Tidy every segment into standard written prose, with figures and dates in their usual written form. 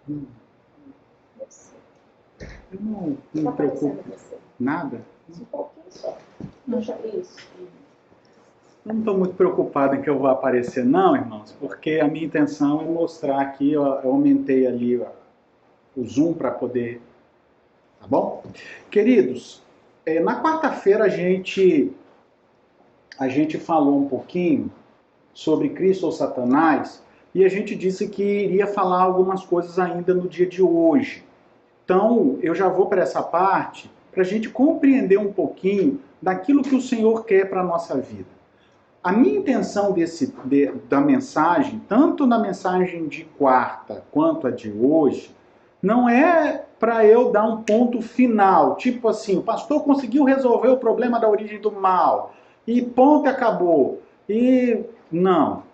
Hum, Você. Eu não Está me aparecendo preocupo você. nada. Um pouquinho só. Deixa isso. Eu não estou muito preocupado em que eu vou aparecer, não, irmãos, porque a minha intenção é mostrar aqui, eu aumentei ali o zoom para poder. Tá bom? Queridos, na quarta-feira a gente falou um pouquinho sobre Cristo ou Satanás e a gente disse que iria falar algumas coisas ainda no dia de hoje. Então, eu já vou para essa parte para a gente compreender um pouquinho daquilo que o Senhor quer para a nossa vida. A minha intenção da mensagem, tanto na mensagem de quarta quanto a de hoje, não é para eu dar um ponto final, tipo assim, o pastor conseguiu resolver o problema da origem do mal, e ponto, acabou. E não.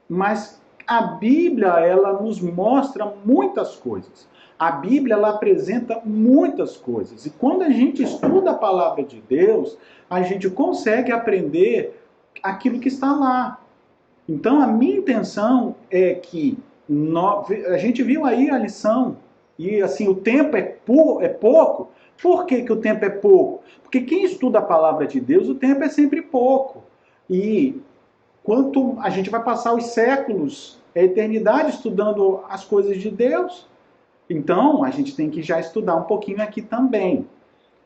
Mas a Bíblia, ela nos mostra muitas coisas. A Bíblia, ela apresenta muitas coisas. E quando a gente estuda a palavra de Deus, a gente consegue aprender aquilo que está lá. Então, a minha intenção é que a gente viu aí a lição, e assim, o tempo é pouco. Por que o tempo é pouco? Porque quem estuda a palavra de Deus, o tempo é sempre pouco. E quanto a gente vai passar os séculos, a eternidade estudando as coisas de Deus, então a gente tem que já estudar um pouquinho aqui também.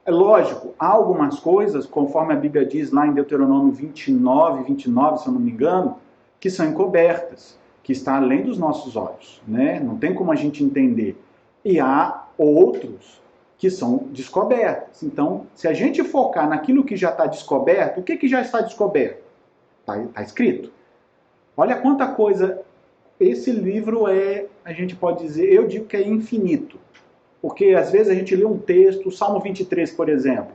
É lógico, há algumas coisas, conforme a Bíblia diz lá em Deuteronômio 29, se eu não me engano, que são encobertas, que está além dos nossos olhos, né? Não tem como a gente entender. E há outros que são descobertos. Então, se a gente focar naquilo que já está descoberto, o que já está descoberto? Está escrito. Olha quanta coisa esse livro a gente pode dizer, eu digo que é infinito. Porque às vezes a gente lê um texto, o Salmo 23, por exemplo,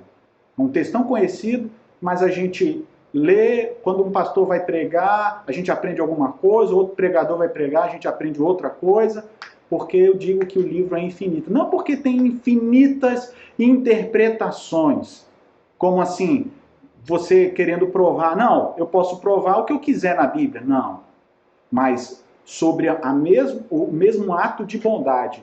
é um texto tão conhecido, mas a gente lê, quando um pastor vai pregar, a gente aprende alguma coisa, outro pregador vai pregar, a gente aprende outra coisa, porque eu digo que o livro é infinito. Não porque tem infinitas interpretações, como assim, você querendo provar, não, eu posso provar o que eu quiser na Bíblia, não, mas sobre o mesmo ato de bondade,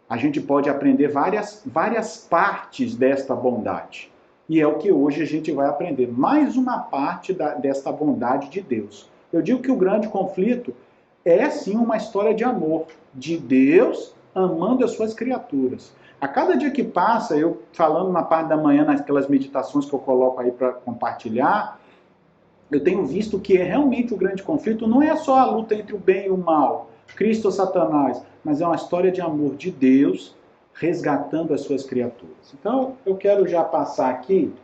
a gente pode aprender várias partes desta bondade. E é o que hoje a gente vai aprender. Mais uma parte desta bondade de Deus. Eu digo que o grande conflito é sim uma história de amor. De Deus amando as suas criaturas. A cada dia que passa, eu falando na parte da manhã, naquelas meditações que eu coloco aí para compartilhar, eu tenho visto que realmente o grande conflito não é só a luta entre o bem e o mal, Cristo ou Satanás, mas é uma história de amor de Deus resgatando as suas criaturas. Então, eu quero já passar aqui.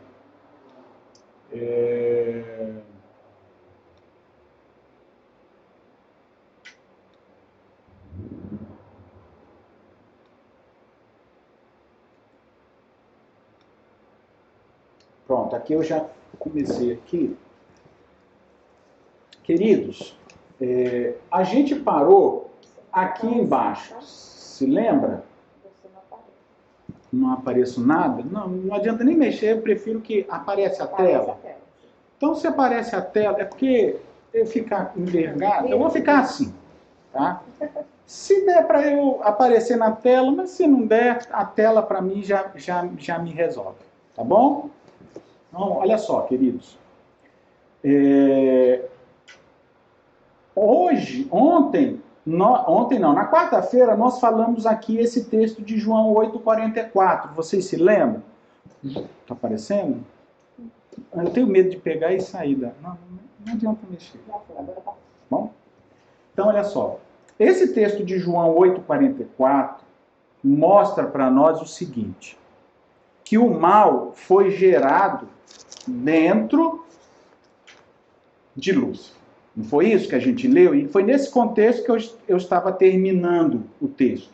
Pronto, aqui eu já comecei aqui. Queridos, a gente parou aqui embaixo. Se lembra? Não apareço nada? Não adianta nem mexer, eu prefiro que apareça a tela. Então, se aparece a tela, é porque eu ficar envergado, eu vou ficar assim, tá? Se der para eu aparecer na tela, mas se não der, a tela para mim já me resolve, tá bom? Então, olha só, queridos. Ontem não, na quarta-feira nós falamos aqui esse texto de João 8,44. Vocês se lembram? Está aparecendo? Eu tenho medo de pegar e sair da... Não adianta mexer. Bom? Então, olha só. Esse texto de João 8,44 mostra para nós o seguinte, que o mal foi gerado dentro de Lúcifer. Não foi isso que a gente leu? E foi nesse contexto que eu estava terminando o texto.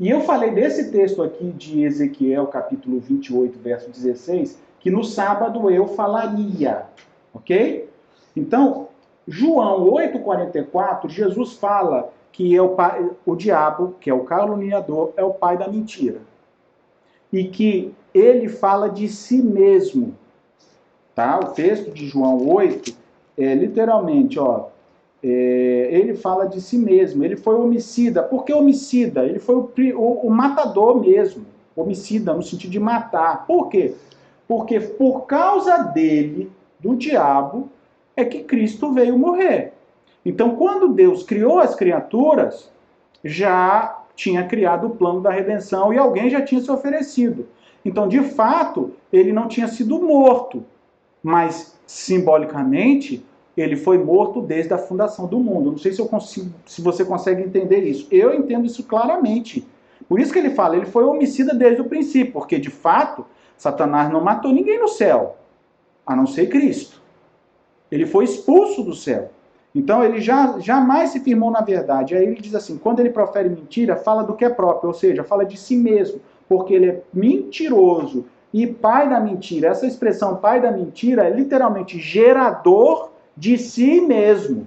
E eu falei desse texto aqui de Ezequiel, capítulo 28, verso 16, que no sábado eu falaria. Ok? Então, João 8,44, Jesus fala que o diabo, que é o caluniador, é o pai da mentira. E que ele fala de si mesmo. Tá? O texto de João 8 é literalmente, ó, ele fala de si mesmo, ele foi homicida. Por que homicida? Ele foi o matador mesmo, homicida no sentido de matar. Por quê? Porque por causa dele, do diabo, é que Cristo veio morrer. Então, quando Deus criou as criaturas, já tinha criado o plano da redenção e alguém já tinha se oferecido. Então, de fato, ele não tinha sido morto, mas simbolicamente ele foi morto desde a fundação do mundo. Não sei se você consegue entender isso. Eu entendo isso claramente. Por isso que ele fala, ele foi homicida desde o princípio, porque de fato Satanás não matou ninguém no céu, a não ser Cristo. Ele foi expulso do céu. Então ele jamais se firmou na verdade. Aí ele diz assim, quando ele profere mentira, fala do que é próprio, ou seja, fala de si mesmo, porque ele é mentiroso e pai da mentira. Essa expressão pai da mentira é literalmente gerador de si mesmo.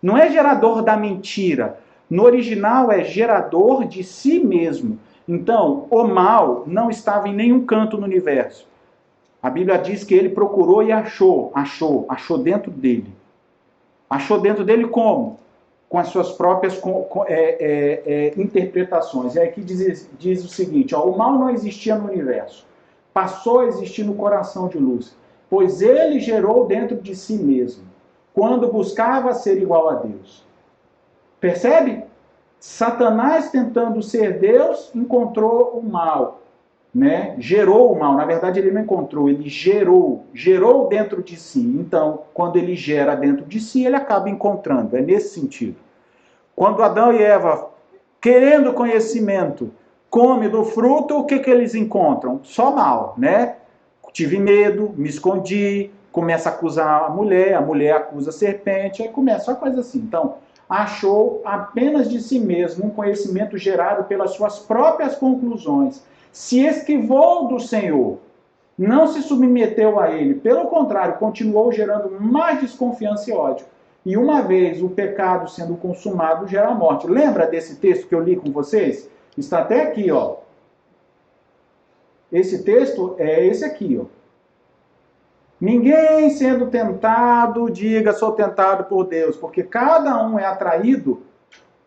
Não é gerador da mentira. No original é gerador de si mesmo. Então, o mal não estava em nenhum canto no universo. A Bíblia diz que ele procurou e achou dentro dele. Achou dentro dele como? Com as suas próprias interpretações. E aqui diz o seguinte, ó, o mal não existia no universo. Passou a existir no coração de Lúcifer, pois ele gerou dentro de si mesmo, quando buscava ser igual a Deus. Percebe? Satanás, tentando ser Deus, encontrou o mal, né? Gerou o mal. Na verdade, ele não encontrou, ele gerou dentro de si. Então, quando ele gera dentro de si, ele acaba encontrando. É nesse sentido. Quando Adão e Eva, querendo conhecimento, comem do fruto, o que eles encontram? Só mal, né? Tive medo, me escondi, começa a acusar a mulher acusa a serpente, aí começa a coisa assim. Então, achou apenas de si mesmo um conhecimento gerado pelas suas próprias conclusões. Se esquivou do Senhor, não se submeteu a ele, pelo contrário, continuou gerando mais desconfiança e ódio. E uma vez o pecado sendo consumado, gera a morte. Lembra desse texto que eu li com vocês? Está até aqui, ó. Esse texto é esse aqui, ó. Ninguém sendo tentado, diga, sou tentado por Deus, porque cada um é atraído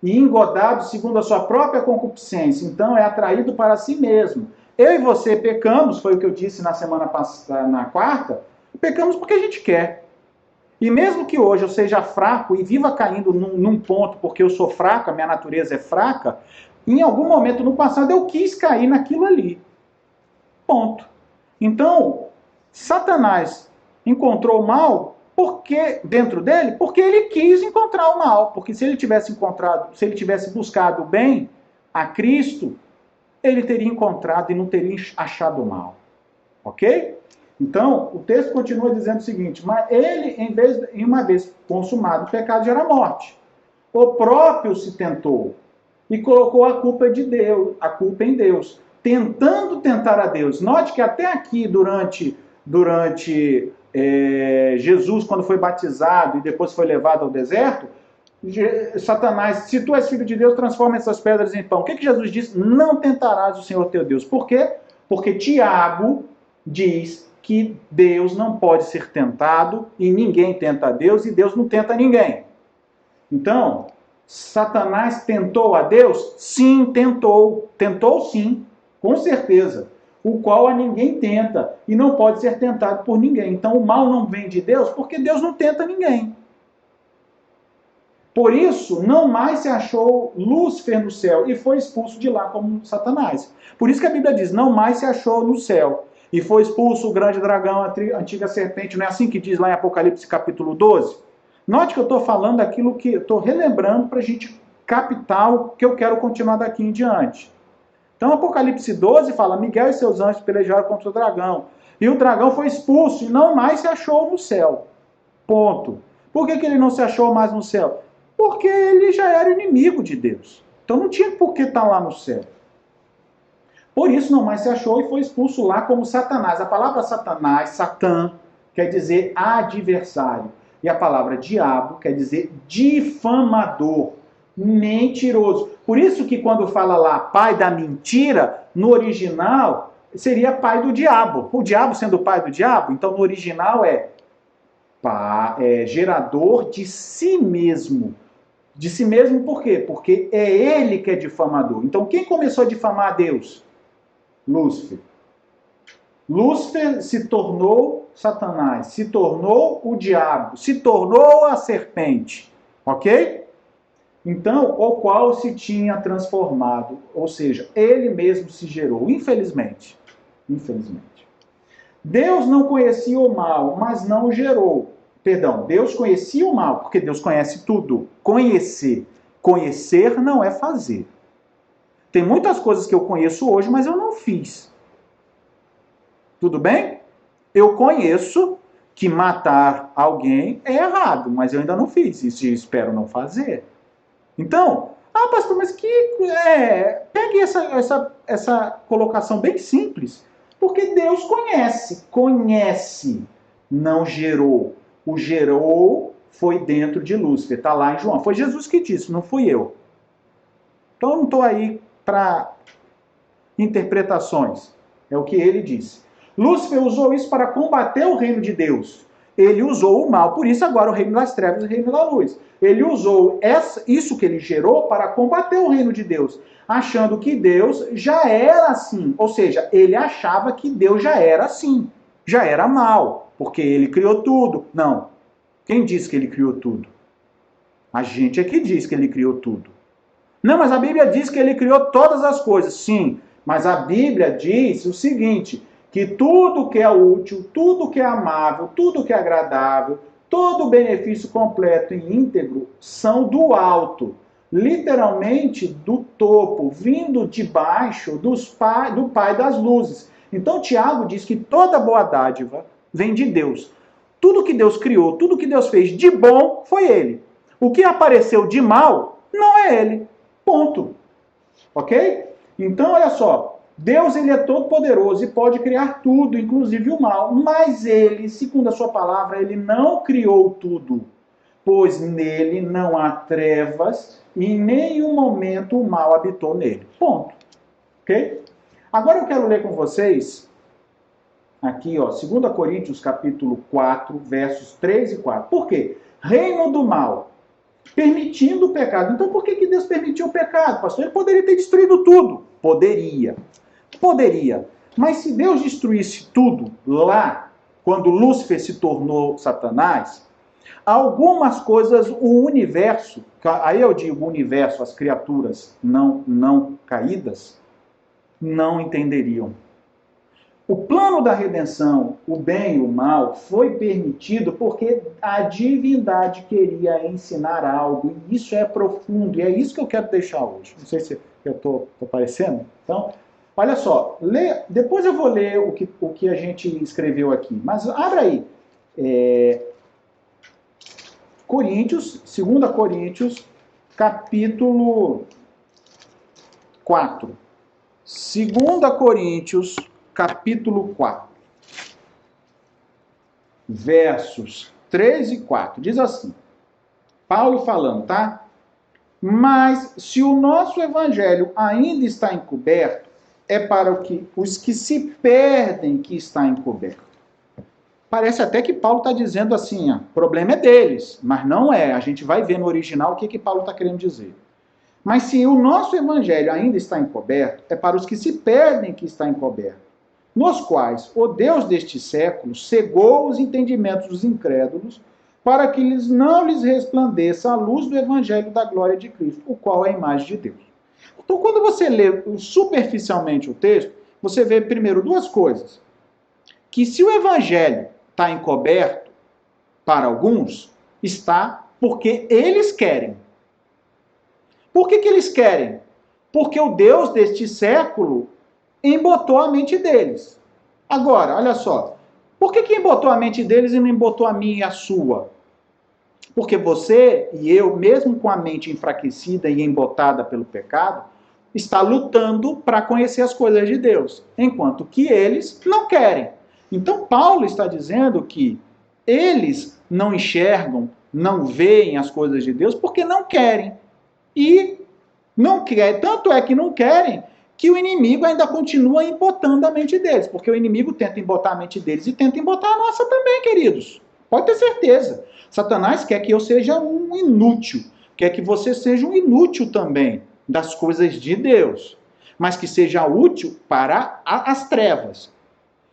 e engodado segundo a sua própria concupiscência. Então é atraído para si mesmo. Eu e você pecamos, foi o que eu disse na semana passada, na quarta, pecamos porque a gente quer. E mesmo que hoje eu seja fraco e viva caindo num ponto porque eu sou fraco, a minha natureza é fraca, em algum momento no passado eu quis cair naquilo ali. Ponto. Então, Satanás encontrou o mal porque dentro dele, porque ele quis encontrar o mal, porque se ele tivesse buscado o bem a Cristo, ele teria encontrado e não teria achado o mal. OK? Então, o texto continua dizendo o seguinte, mas ele, uma vez consumado o pecado, gera morte. O próprio se tentou e colocou a culpa em Deus, tentando tentar a Deus. Note que até aqui, durante Jesus, quando foi batizado e depois foi levado ao deserto, Satanás, se tu és filho de Deus, transforma essas pedras em pão. O que Jesus disse? Não tentarás o Senhor teu Deus. Por quê? Porque Tiago diz que Deus não pode ser tentado e ninguém tenta a Deus e Deus não tenta ninguém. Então, Satanás tentou a Deus? Sim, tentou. Tentou sim, com certeza. O qual a ninguém tenta e não pode ser tentado por ninguém. Então o mal não vem de Deus porque Deus não tenta ninguém. Por isso, não mais se achou Lúcifer no céu e foi expulso de lá como Satanás. Por isso que a Bíblia diz, não mais se achou no céu. E foi expulso o grande dragão, a antiga serpente. Não é assim que diz lá em Apocalipse capítulo 12? Note que eu estou falando aquilo que estou relembrando para a gente captar o que eu quero continuar daqui em diante. Então Apocalipse 12 fala, Miguel e seus anjos pelejaram contra o dragão. E o dragão foi expulso e não mais se achou no céu. Ponto. Por que ele não se achou mais no céu? Porque ele já era inimigo de Deus. Então não tinha por que estar lá no céu. Por isso não mais se achou e foi expulso lá como Satanás. A palavra Satanás, Satã, quer dizer adversário. E a palavra diabo quer dizer difamador, mentiroso. Por isso que quando fala lá pai da mentira, no original seria pai do diabo. O diabo sendo o pai do diabo, então no original é gerador de si mesmo. De si mesmo por quê? Porque é ele que é difamador. Então quem começou a difamar Deus? Lúcifer. Lúcifer se tornou Satanás, se tornou o diabo, se tornou a serpente. Ok? Então, o qual se tinha transformado. Ou seja, ele mesmo se gerou. Infelizmente. Infelizmente. Deus não conhecia o mal, mas não o gerou. Perdão, Deus conhecia o mal, porque Deus conhece tudo. Conhecer. Conhecer não é fazer. Tem muitas coisas que eu conheço hoje, mas eu não fiz. Tudo bem? Eu conheço que matar alguém é errado, mas eu ainda não fiz isso e espero não fazer. Então, pastor, mas pegue essa colocação bem simples. Porque Deus conhece, não gerou. O gerou foi dentro de Lúcifer, está lá em João. Foi Jesus que disse, não fui eu. Então eu não estou aí para interpretações. É o que ele disse. Lúcifer usou isso para combater o reino de Deus. Ele usou o mal, por isso agora o reino das trevas e o reino da luz. Ele usou isso que ele gerou para combater o reino de Deus, achando que Deus já era assim. Ou seja, ele achava que Deus já era assim, já era mal, porque ele criou tudo. Não. Quem disse que ele criou tudo? A gente é que diz que ele criou tudo. Não, mas a Bíblia diz que ele criou todas as coisas. Sim, mas a Bíblia diz o seguinte, que tudo que é útil, tudo que é amável, tudo que é agradável, todo benefício completo e íntegro são do alto, literalmente do topo, vindo de baixo do Pai das luzes. Então Tiago diz que toda boa dádiva vem de Deus. Tudo que Deus criou, tudo que Deus fez de bom foi ele. O que apareceu de mal não é ele. Ponto. Ok? Então, olha só. Deus, ele é todo poderoso e pode criar tudo, inclusive o mal. Mas ele, segundo a sua palavra, ele não criou tudo. Pois nele não há trevas e em nenhum momento o mal habitou nele. Ponto. Ok? Agora eu quero ler com vocês, aqui, 2 Coríntios capítulo 4, versos 3 e 4. Por quê? Reino do mal. Permitindo o pecado. Então por que Deus permitiu o pecado, pastor? Ele poderia ter destruído tudo. Poderia. Mas se Deus destruísse tudo lá, quando Lúcifer se tornou Satanás, algumas coisas, o universo, aí eu digo universo, as criaturas não caídas, não entenderiam. O plano da redenção, o bem e o mal, foi permitido porque a divindade queria ensinar algo. E isso é profundo, e é isso que eu quero deixar hoje. Não sei se eu estou aparecendo. Então, olha só, depois eu vou ler o que a gente escreveu aqui. Mas abra aí. 2 Coríntios, capítulo 4. 2 Coríntios, capítulo 4. Versos 3 e 4. Diz assim. Paulo falando, tá? Mas se o nosso evangelho ainda está encoberto, é para os que se perdem que está encoberto. Parece até que Paulo está dizendo assim, o problema é deles, mas não é. A gente vai ver no original o que Paulo está querendo dizer. Mas se o nosso evangelho ainda está encoberto, é para os que se perdem que está encoberto, nos quais o Deus deste século cegou os entendimentos dos incrédulos, para que não lhes resplandeça a luz do evangelho da glória de Cristo, o qual é a imagem de Deus. Então, quando você lê superficialmente o texto, você vê primeiro duas coisas. Que se o evangelho está encoberto para alguns, está porque eles querem. Por que eles querem? Porque o Deus deste século embotou a mente deles. Agora, olha só. Por que embotou a mente deles e não embotou a minha e a sua? Porque você e eu, mesmo com a mente enfraquecida e embotada pelo pecado, está lutando para conhecer as coisas de Deus, enquanto que eles não querem. Então Paulo está dizendo que eles não enxergam, não veem as coisas de Deus porque não querem. E não querem, tanto é que não querem, que o inimigo ainda continua embotando a mente deles, porque o inimigo tenta embotar a mente deles e tenta embotar a nossa também, queridos. Pode ter certeza. Satanás quer que eu seja um inútil, quer que você seja um inútil também das coisas de Deus, mas que seja útil para as trevas.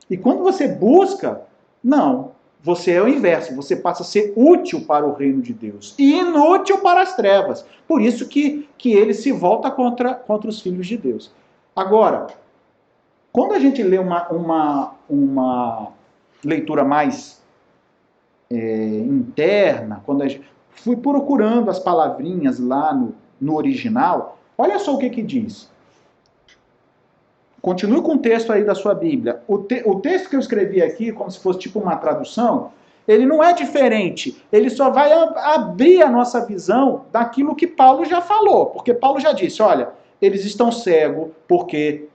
E quando você busca, não, você é o inverso, você passa a ser útil para o reino de Deus e inútil para as trevas. Por isso que ele se volta contra os filhos de Deus. Agora, quando a gente lê uma leitura mais interna, quando fui procurando as palavrinhas lá no original, olha só o que diz. Continue com o texto aí da sua Bíblia. O texto que eu escrevi aqui, como se fosse tipo uma tradução, ele não é diferente. Ele só vai abrir a nossa visão daquilo que Paulo já falou. Porque Paulo já disse, olha, eles estão cegos porque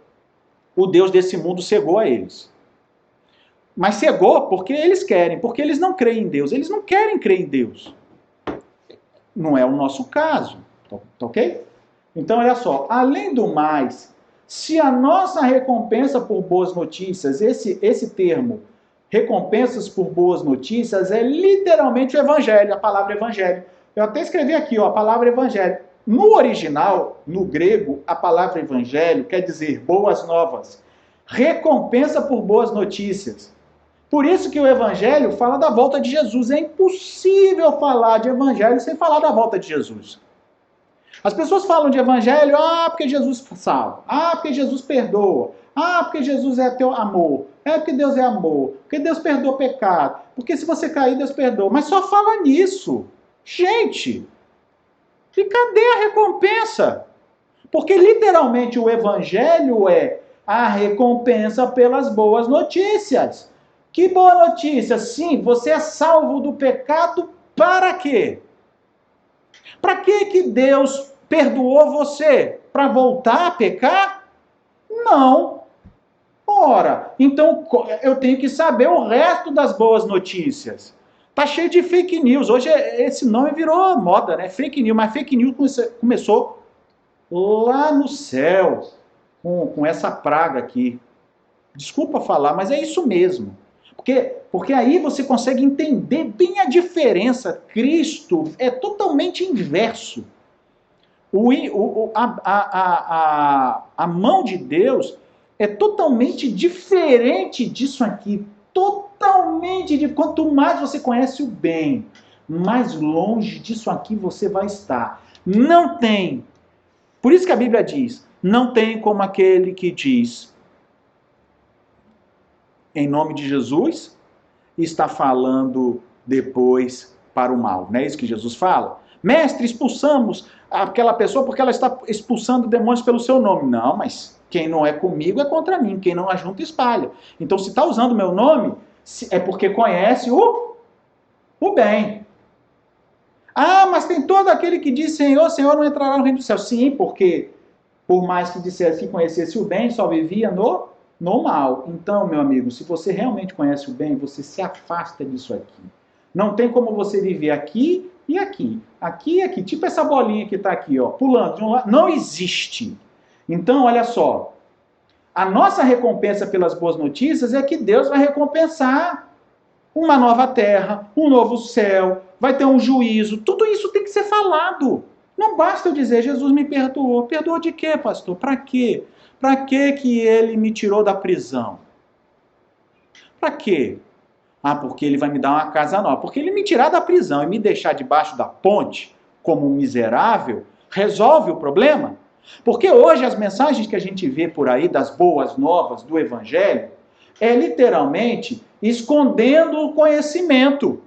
o Deus desse mundo cegou a eles. Mas cegou porque eles querem, porque eles não creem em Deus. Eles não querem crer em Deus. Não é o nosso caso. Tá ok? Então, olha só. Além do mais, se a nossa recompensa por boas notícias, esse termo, recompensas por boas notícias, é literalmente o evangelho, a palavra evangelho. Eu até escrevi aqui, ó, a palavra evangelho. No original, no grego, a palavra evangelho quer dizer boas novas. Recompensa por boas notícias. Por isso que o evangelho fala da volta de Jesus. É impossível falar de evangelho sem falar da volta de Jesus. As pessoas falam de evangelho, porque Jesus salva, porque Jesus perdoa, porque Jesus é teu amor, porque Deus é amor, porque Deus perdoa pecado, porque se você cair, Deus perdoa. Mas só fala nisso. Gente, e cadê a recompensa? Porque literalmente o evangelho é a recompensa pelas boas notícias. Que boa notícia? Sim, você é salvo do pecado para quê? Para que Deus perdoou você? Para voltar a pecar? Não. Ora, então eu tenho que saber o resto das boas notícias. Tá cheio de fake news. Hoje esse nome virou moda, né? Fake news. Mas fake news começou lá no céu, com essa praga aqui. Desculpa falar, mas é isso mesmo. Porque aí você consegue entender bem a diferença. Cristo é totalmente inverso. A mão de Deus é totalmente diferente disso aqui. Totalmente. Quanto mais você conhece o bem, mais longe disso aqui você vai estar. Não tem. Por isso que a Bíblia diz, não tem como aquele que diz em nome de Jesus e está falando depois para o mal. Não é isso que Jesus fala? Mestre, expulsamos aquela pessoa porque ela está expulsando demônios pelo seu nome. Não, mas quem não é comigo é contra mim. Quem não ajunta, espalha. Então, se está usando o meu nome, é porque conhece o bem. Mas tem todo aquele que diz, Senhor, Senhor, não entrará no reino do céu. Sim, porque por mais que dissesse que conhecesse o bem, só vivia no mal. Então, meu amigo, se você realmente conhece o bem, você se afasta disso aqui. Não tem como você viver aqui e aqui. Aqui e aqui. Tipo essa bolinha que está aqui, ó, pulando de um lado. Não existe. Então, olha só. A nossa recompensa pelas boas notícias é que Deus vai recompensar uma nova terra, um novo céu, vai ter um juízo. Tudo isso tem que ser falado. Não basta eu dizer, Jesus me perdoou. Perdoou de quê, pastor? Para quê? Para que ele me tirou da prisão? Para quê? Porque ele vai me dar uma casa nova. Porque ele me tirar da prisão e me deixar debaixo da ponte, como um miserável, resolve o problema? Porque hoje as mensagens que a gente vê por aí, das boas novas do Evangelho, é literalmente escondendo o conhecimento.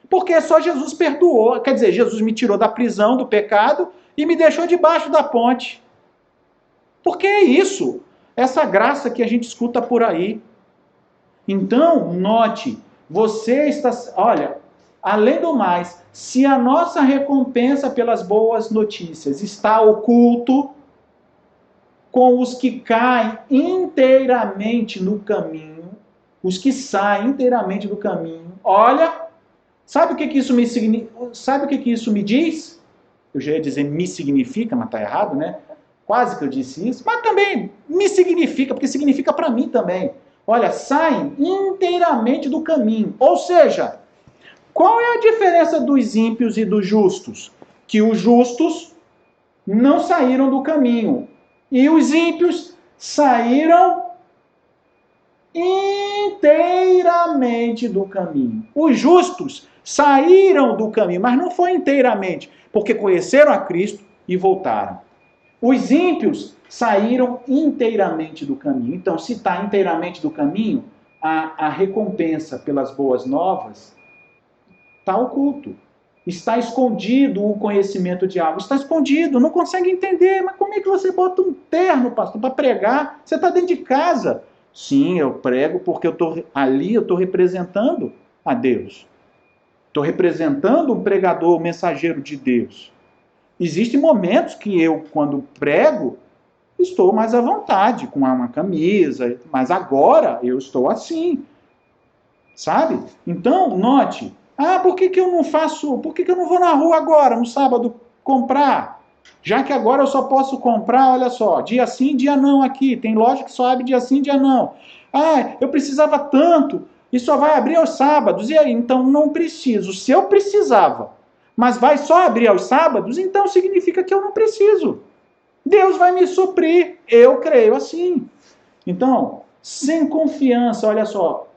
Porque só Jesus perdoou. Quer dizer, Jesus me tirou da prisão, do pecado, e me deixou debaixo da ponte. Porque é isso, essa graça que a gente escuta por aí. Então, note, você está... Olha, além do mais, se a nossa recompensa pelas boas notícias está oculto com os que caem inteiramente no caminho, os que saem inteiramente do caminho, olha, sabe o que isso me significa? Sabe o que isso me diz? Eu já ia dizer me significa, mas está errado, né? Quase que eu disse isso, mas também me significa, porque significa para mim também. Olha, saem inteiramente do caminho. Ou seja, Qual é a diferença dos ímpios e dos justos? Que os justos não saíram do caminho e os ímpios saíram inteiramente do caminho. Os justos saíram do caminho, mas não foi inteiramente, porque conheceram a Cristo e voltaram. Os ímpios saíram inteiramente do caminho. Então, se está inteiramente do caminho, a recompensa pelas boas novas está oculto. Está escondido o conhecimento de algo. Está escondido, não consegue entender. Mas como é que você bota um terno, pastor, para pregar? Você está dentro de casa. Sim, eu prego porque eu estou representando a Deus. Estou representando um pregador, um mensageiro de Deus. Existem momentos que eu, quando prego, estou mais à vontade, com uma camisa, mas agora eu estou assim. Sabe? Então, note, por que eu não faço, por que eu não vou na rua agora, no sábado, comprar? Já que agora eu só posso comprar, olha só, dia sim, dia não aqui. Tem loja que só abre dia sim, dia não. Eu precisava tanto, e só vai abrir aos sábados. E aí, então não preciso. Se eu precisava, mas vai só abrir aos sábados, então significa que eu não preciso. Deus vai me suprir. Eu creio assim. Então, sem confiança, olha só.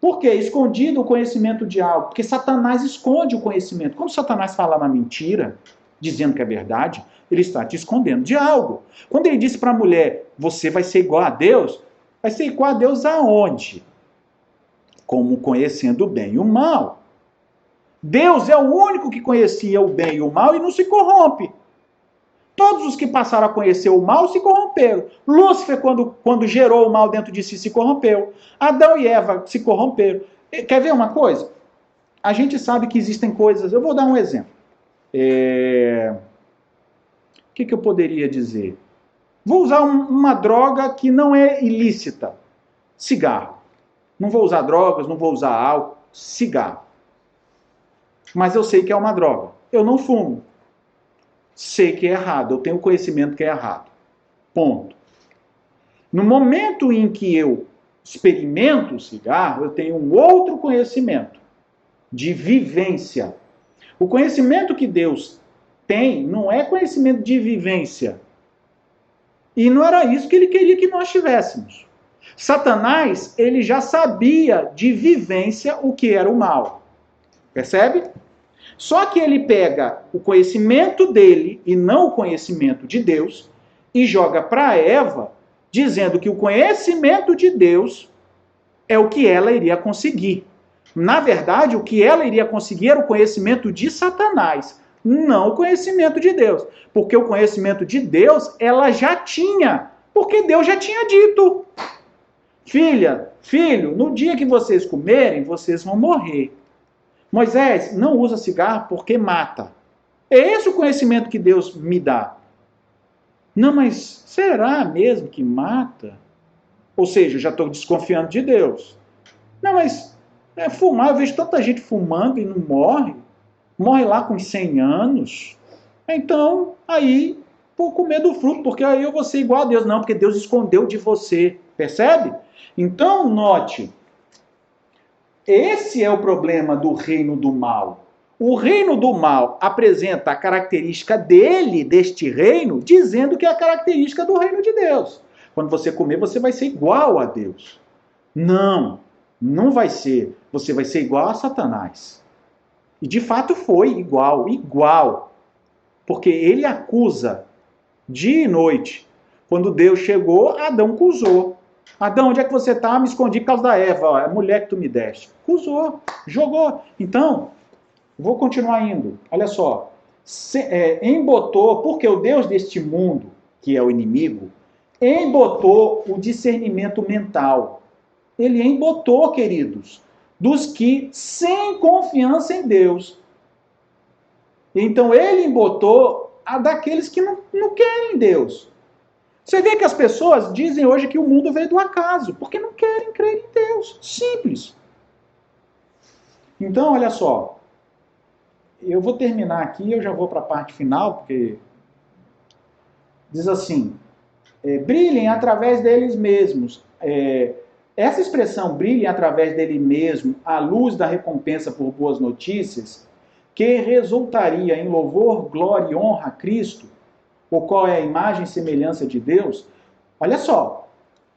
Por quê? Escondido o conhecimento de algo. Porque Satanás esconde o conhecimento. Quando Satanás fala uma mentira, dizendo que é verdade, ele está te escondendo de algo. Quando ele disse para a mulher, você vai ser igual a Deus, vai ser igual a Deus aonde? Como conhecendo o bem e o mal. Deus é o único que conhecia o bem e o mal e não se corrompe. Todos os que passaram a conhecer o mal se corromperam. Lúcifer, quando gerou o mal dentro de si, se corrompeu. Adão e Eva se corromperam. Quer ver uma coisa? A gente sabe que existem coisas... Eu vou dar um exemplo. O que eu poderia dizer? Vou usar uma droga que não é ilícita. Cigarro. Não vou usar drogas, não vou usar álcool. Cigarro. Mas eu sei que é uma droga. Eu não fumo. Sei que é errado. Eu tenho conhecimento que é errado. Ponto. No momento em que eu experimento o cigarro, eu tenho um outro conhecimento de vivência. O conhecimento que Deus tem não é conhecimento de vivência. E não era isso que ele queria que nós tivéssemos. Satanás, ele já sabia de vivência o que era o mal. Percebe? Só que ele pega o conhecimento dele e não o conhecimento de Deus e joga para Eva, dizendo que o conhecimento de Deus é o que ela iria conseguir. Na verdade, o que ela iria conseguir era o conhecimento de Satanás, não o conhecimento de Deus. Porque o conhecimento de Deus ela já tinha, porque Deus já tinha dito. Filho, no dia que vocês comerem, vocês vão morrer. Moisés, não usa cigarro porque mata. É esse o conhecimento que Deus me dá. Não, mas será mesmo que mata? Ou seja, eu já estou desconfiando de Deus. Não, mas fumar, eu vejo tanta gente fumando e não morre. Morre lá com 100 anos. Então, aí, vou comer do fruto, porque aí eu vou ser igual a Deus. Não, porque Deus escondeu de você. Percebe? Então, note... Esse é o problema do reino do mal. O reino do mal apresenta a característica dele, deste reino, dizendo que é a característica do reino de Deus. Quando você comer, você vai ser igual a Deus. Não vai ser. Você vai ser igual a Satanás. E de fato foi igual. Porque ele acusa dia e noite. Quando Deus chegou, Adão acusou. Adão, onde é que você está? Me escondi por causa da Eva. É a mulher que tu me deste. Acusou, jogou. Então, vou continuar indo. Olha só. Embotou, porque o Deus deste mundo, que é o inimigo, embotou o discernimento mental. Ele embotou, queridos, dos que sem confiança em Deus. Então, ele embotou a daqueles que não querem Deus. Você vê que as pessoas dizem hoje que o mundo veio do acaso, porque não querem crer em Deus. Simples. Então, olha só. Eu vou terminar aqui, eu já vou para a parte final, porque diz assim, brilhem através deles mesmos, Essa expressão brilhe através dele mesmo, à luz da recompensa por boas notícias, que resultaria em louvor, glória e honra a Cristo, o qual é a imagem e semelhança de Deus. Olha só,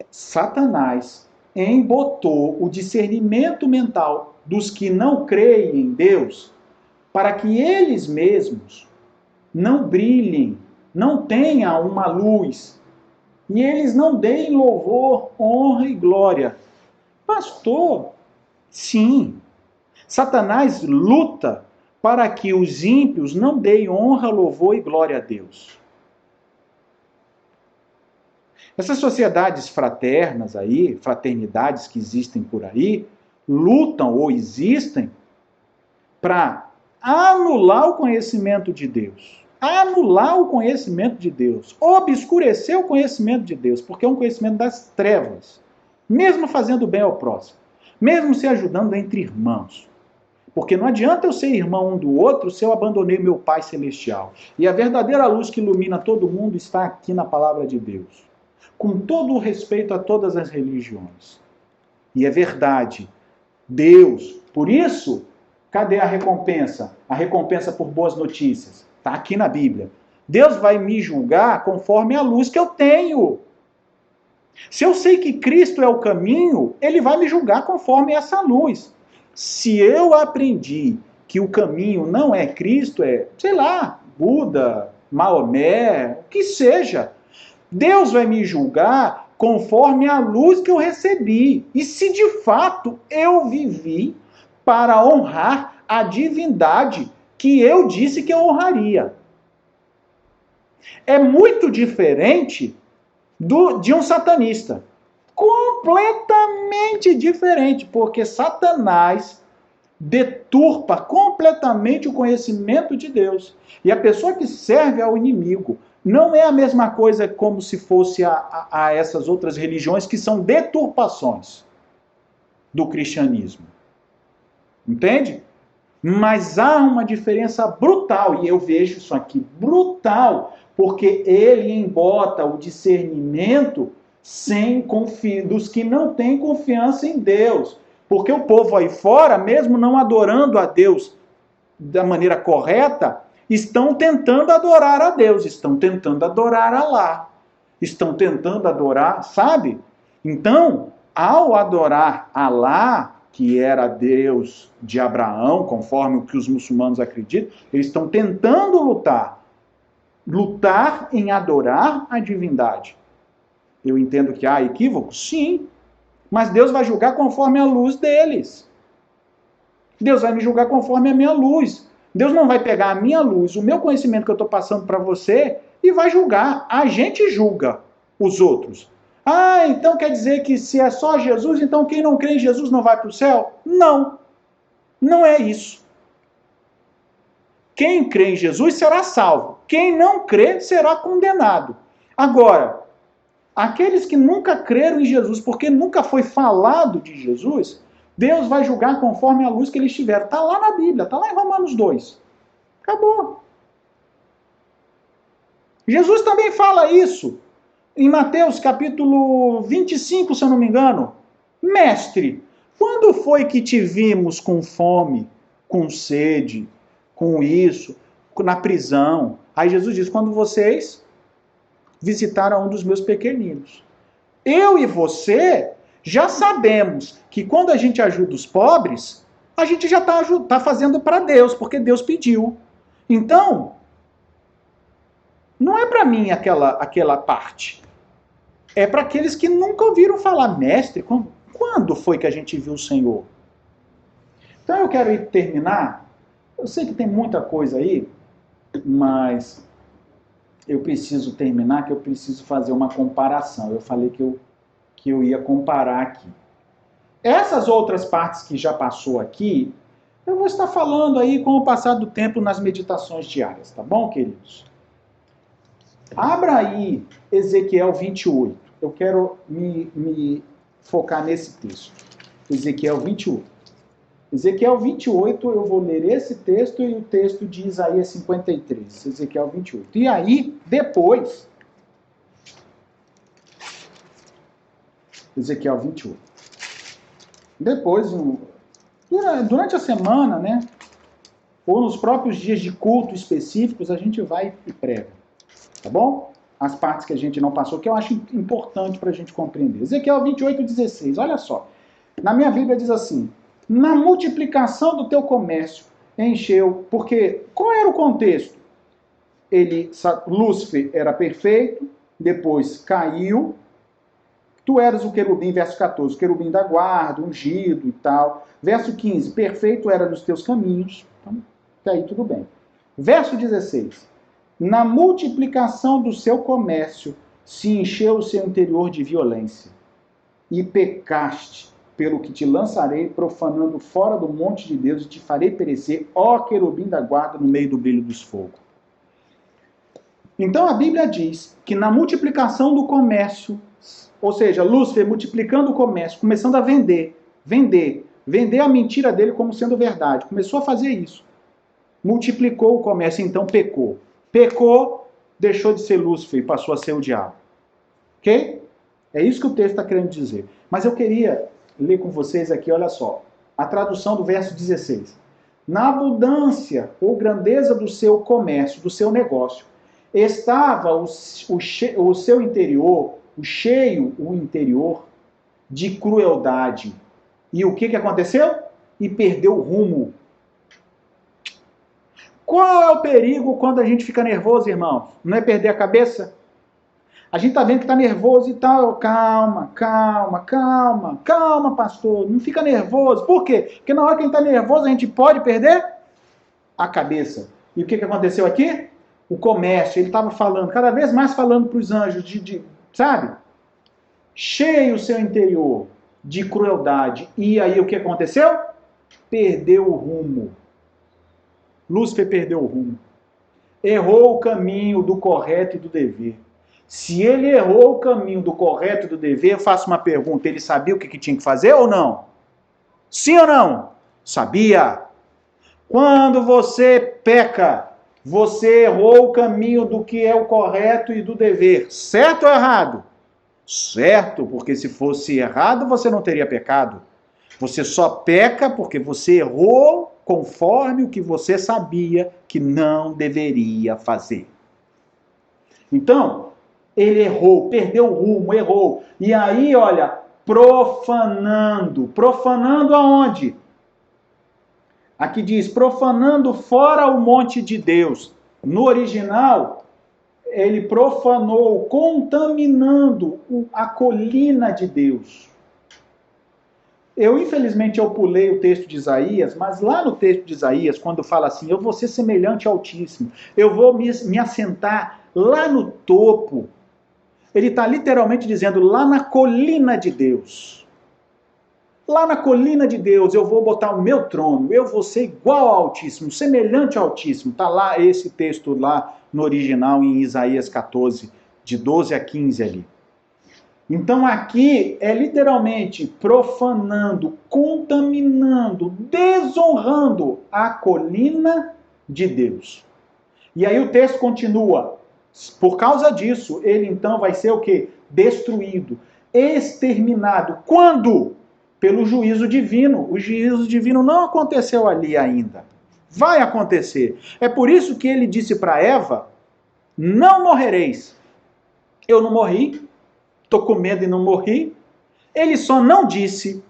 Satanás embotou o discernimento mental dos que não creem em Deus para que eles mesmos não brilhem, não tenham uma luz, e eles não deem louvor, honra e glória. Pastor, sim, Satanás luta para que os ímpios não deem honra, louvor e glória a Deus. Essas sociedades fraternas aí, fraternidades que existem por aí, lutam ou existem para anular o conhecimento de Deus. Anular o conhecimento de Deus. Obscurecer o conhecimento de Deus, porque é um conhecimento das trevas. Mesmo fazendo bem ao próximo. Mesmo se ajudando entre irmãos. Porque não adianta eu ser irmão um do outro se eu abandonei meu Pai Celestial. E a verdadeira luz que ilumina todo mundo está aqui na palavra de Deus. Com todo o respeito a todas as religiões. E é verdade. Deus, por isso, cadê a recompensa? A recompensa por boas notícias. Está aqui na Bíblia. Deus vai me julgar conforme a luz que eu tenho. Se eu sei que Cristo é o caminho, Ele vai me julgar conforme essa luz. Se eu aprendi que o caminho não é Cristo, é, sei lá, Buda, Maomé, o que seja, Deus vai me julgar conforme a luz que eu recebi. E se de fato eu vivi para honrar a divindade que eu disse que eu honraria. É muito diferente de um satanista. Completamente diferente, porque Satanás deturpa completamente o conhecimento de Deus. E a pessoa que serve ao inimigo não é a mesma coisa como se fosse a essas outras religiões que são deturpações do cristianismo. Entende? Mas há uma diferença brutal, e eu vejo isso aqui, brutal, porque ele embota o discernimento dos que não têm confiança em Deus. Porque o povo aí fora, mesmo não adorando a Deus da maneira correta, estão tentando adorar a Deus, estão tentando adorar Alá, estão tentando adorar, sabe? Então, ao adorar Alá, que era Deus de Abraão, conforme o que os muçulmanos acreditam, eles estão tentando lutar em adorar a divindade. Eu entendo que há equívoco? Sim. Mas Deus vai julgar conforme a luz deles. Deus vai me julgar conforme a minha luz. Deus não vai pegar a minha luz, o meu conhecimento que eu estou passando para você, e vai julgar. A gente julga os outros. Ah, então quer dizer que se é só Jesus, então quem não crê em Jesus não vai para o céu? Não. Não é isso. Quem crê em Jesus será salvo. Quem não crê será condenado. Agora, aqueles que nunca creram em Jesus, porque nunca foi falado de Jesus, Deus vai julgar conforme a luz que eles tiveram. Está lá na Bíblia, está lá em Romanos 2. Acabou. Jesus também fala isso. Em Mateus capítulo 25, se eu não me engano. Mestre, quando foi que te vimos com fome, com sede, com isso, na prisão? Aí Jesus diz, quando vocês visitaram um dos meus pequeninos. Eu e você já sabemos que quando a gente ajuda os pobres, a gente já está fazendo para Deus, porque Deus pediu. Então, não é para mim aquela parte. É para aqueles que nunca ouviram falar, mestre, quando foi que a gente viu o Senhor? Então eu quero terminar. Eu sei que tem muita coisa aí, mas eu preciso terminar, que eu preciso fazer uma comparação. Eu falei que eu ia comparar aqui. Essas outras partes que já passou aqui, eu vou estar falando aí com o passar do tempo nas meditações diárias, tá bom, queridos? Abra aí Ezequiel 28. Eu quero me focar nesse texto. Ezequiel 28. Ezequiel 28, eu vou ler esse texto e o texto de Isaías 53. Ezequiel 28. E aí, depois... Ezequiel 28. depois, durante a semana, né? Ou nos próprios dias de culto específicos, a gente vai e prega. Tá bom? As partes que a gente não passou, que eu acho importante para a gente compreender. Ezequiel 28:16, olha só. Na minha Bíblia diz assim: na multiplicação do teu comércio encheu, porque qual era o contexto? Lúcifer era perfeito, depois caiu, tu eras o querubim, verso 14, querubim da guarda, ungido e tal. Verso 15, perfeito era nos teus caminhos, então, até aí tudo bem. Verso 16, na multiplicação do seu comércio se encheu o seu interior de violência, e pecaste, pelo que te lançarei, profanando fora do monte de Deus, e te farei perecer, ó querubim da guarda, no meio do brilho dos fogos. Então a Bíblia diz que na multiplicação do comércio, ou seja, Lúcifer multiplicando o comércio, começando a vender a mentira dele como sendo verdade, começou a fazer isso. Multiplicou o comércio, então pecou. Pecou, deixou de ser Lúcifer e passou a ser o diabo. Ok? É isso que o texto está querendo dizer. Mas eu queria ler com vocês aqui, olha só, a tradução do verso 16. Na abundância ou grandeza do seu comércio, do seu negócio, estava o seu interior, o interior de crueldade. E o que aconteceu? E perdeu o rumo. Qual é o perigo quando a gente fica nervoso, irmãos? Não é perder a cabeça? A gente está vendo que está nervoso e tal. Calma, pastor. Não fica nervoso. Por quê? Porque na hora que a gente está nervoso, a gente pode perder a cabeça. E o que aconteceu aqui? O comércio, ele estava falando, cada vez mais falando para os anjos, sabe? Cheio o seu interior de crueldade. E aí o que aconteceu? Perdeu o rumo. Lúcifer perdeu o rumo. Errou o caminho do correto e do dever. Se ele errou o caminho do correto e do dever, eu faço uma pergunta, ele sabia o que tinha que fazer ou não? Sim ou não? Sabia. Quando você peca, você errou o caminho do que é o correto e do dever. Certo ou errado? Certo, porque se fosse errado, você não teria pecado. Você só peca porque você errou conforme o que você sabia que não deveria fazer. Então, ele errou, perdeu o rumo, errou. E aí, olha, profanando. Profanando aonde? Aqui diz, profanando fora o monte de Deus. No original, ele profanou, contaminando a colina de Deus. Infelizmente, eu pulei o texto de Isaías, mas lá no texto de Isaías, quando fala assim, eu vou ser semelhante ao Altíssimo, eu vou me assentar lá no topo, ele está literalmente dizendo, lá na colina de Deus. Lá na colina de Deus eu vou botar o meu trono, eu vou ser igual ao Altíssimo, semelhante ao Altíssimo. Está lá esse texto lá no original em Isaías 14, de 12 a 15 ali. Então aqui é literalmente profanando, contaminando, desonrando a colina de Deus. E aí o texto continua. Por causa disso, ele então vai ser o quê? Destruído, exterminado. Quando? Pelo juízo divino. O juízo divino não aconteceu ali ainda. Vai acontecer. É por isso que ele disse para Eva, não morrereis. Eu não morri. Estou com medo e não morri. Ele só não disse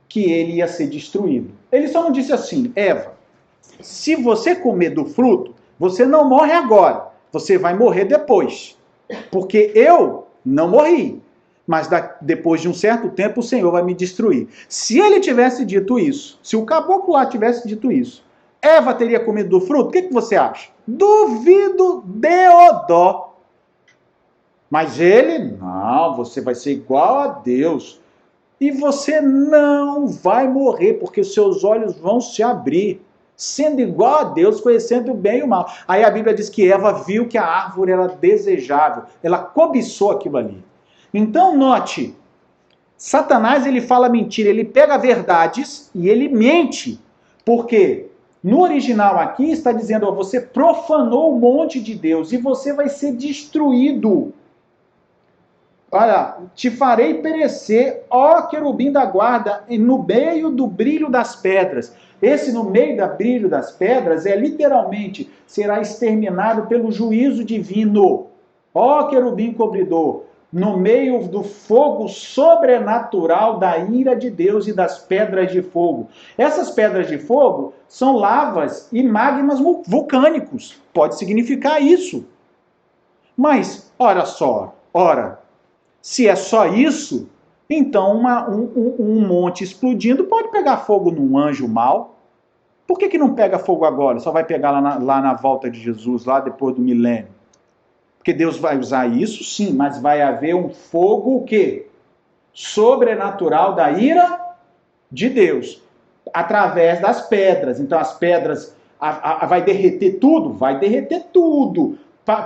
que ele ia ser destruído. Ele só não disse assim, Eva, se você comer do fruto, você não morre agora, você vai morrer depois. Porque eu não morri, mas depois de um certo tempo o Senhor vai me destruir. Se ele tivesse dito isso, se o caboclo lá tivesse dito isso, Eva teria comido do fruto? O que você acha? Duvido deodó. Mas ele, não, você vai ser igual a Deus. E você não vai morrer, porque os seus olhos vão se abrir, sendo igual a Deus, conhecendo o bem e o mal. Aí a Bíblia diz que Eva viu que a árvore era desejável, ela cobiçou aquilo ali. Então note, Satanás ele fala mentira, ele pega verdades e ele mente. Por quê? No original aqui está dizendo, ó, você profanou o monte de Deus e você vai ser destruído. Olha, te farei perecer, ó querubim da guarda, no meio do brilho das pedras. Esse no meio do brilho das pedras é literalmente, será exterminado pelo juízo divino. Ó querubim cobridor, no meio do fogo sobrenatural da ira de Deus e das pedras de fogo. Essas pedras de fogo são lavas e magmas vulcânicos. Pode significar isso. Mas, olha só, se é só isso, então um monte explodindo pode pegar fogo num anjo mau. Por que não pega fogo agora? Só vai pegar lá na volta de Jesus, lá depois do milênio. Porque Deus vai usar isso, sim, mas vai haver um fogo o quê? Sobrenatural da ira de Deus. Através das pedras. Então as pedras vai derreter tudo? Vai derreter tudo.